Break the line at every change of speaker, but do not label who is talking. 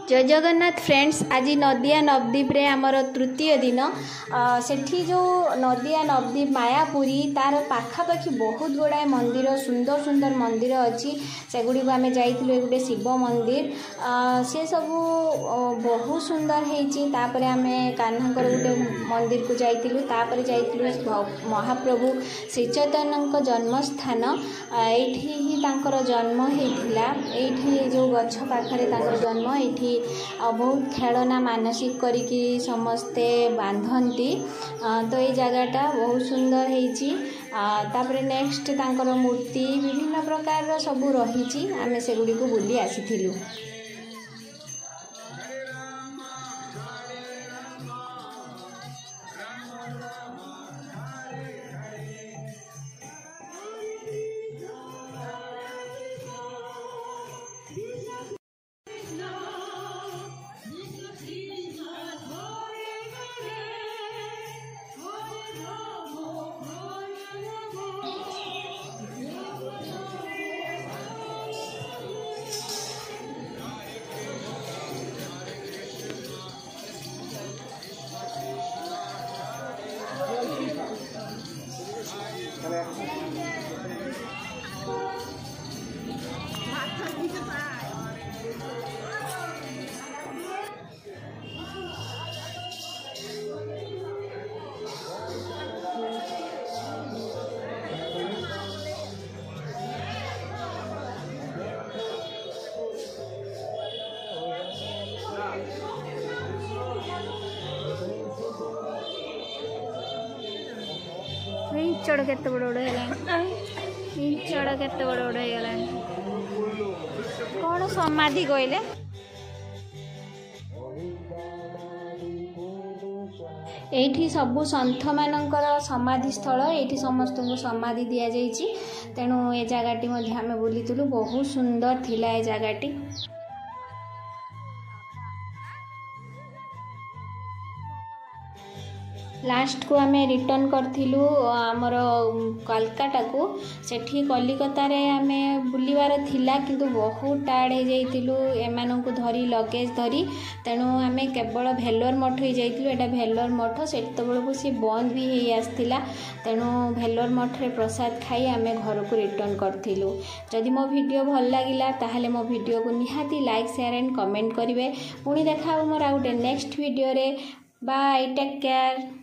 जय जगन्नाथ फ्रेंड्स। आज नदिया नवद्वीप रे आमर तृतीय दिन सेठी जो नदिया नवद्वीप मायापुरी तार पाखापाखि बहुत गुड़ाए मंदिर सुंदर सुंदर मंदिर अच्छी सेगुड़ी को आम जाइलु। गोटे शिव मंदिर से सब बहुत सुंदर होतापर आम कान्हाकर गोटे मंदिर को जाइलु। महाप्रभु श्री चैतन्य जन्मस्थान ये जन्म होता ये जो गछ पाखरे जन्म ये बहुत खेलना मानसिक करिकी समस्ते बांधती तो ये जगहटा बहुत सुंदर होतापर नेक्स्ट तांकर मूर्ति विभिन्न प्रकार सब रही आम से गुड़ी को बुली आसीलु। चढ़ के बड़ बड़ चढ़ के बड़ बड़ कौन समाधि कहले एठी सबु सन्थ मानकर समाधि स्थल ये समस्त को समाधि दि जाइए। तेणु ए जगहटी आम बुलीलु बहुत सुंदर थिला ए जगहटी। लास्ट को आम रिटर्न करूँ आमर कोलकाता को सेठी कलिकता रे आम बुलवार थिला किंतु बहुत टायर्ड हो जाइलु एमान को धरी लगेज धरी। तेणु आम केवल भेलोर मठ हो जाइलु। एटा भेलोर मठ से बेलू सी बंद भी हो आसला। तेणु भेलोर मठ रे प्रसाद खाई आम घर को रिटर्न करूँ। जदि मो वीडियो भल लगिला ताहले मो वीडियो को निहाती लाइक शेयर एंड कमेंट करेंगे। पुणी देखा मोर आ गोटे नेक्स्ट वीडियो रे। Bye take care.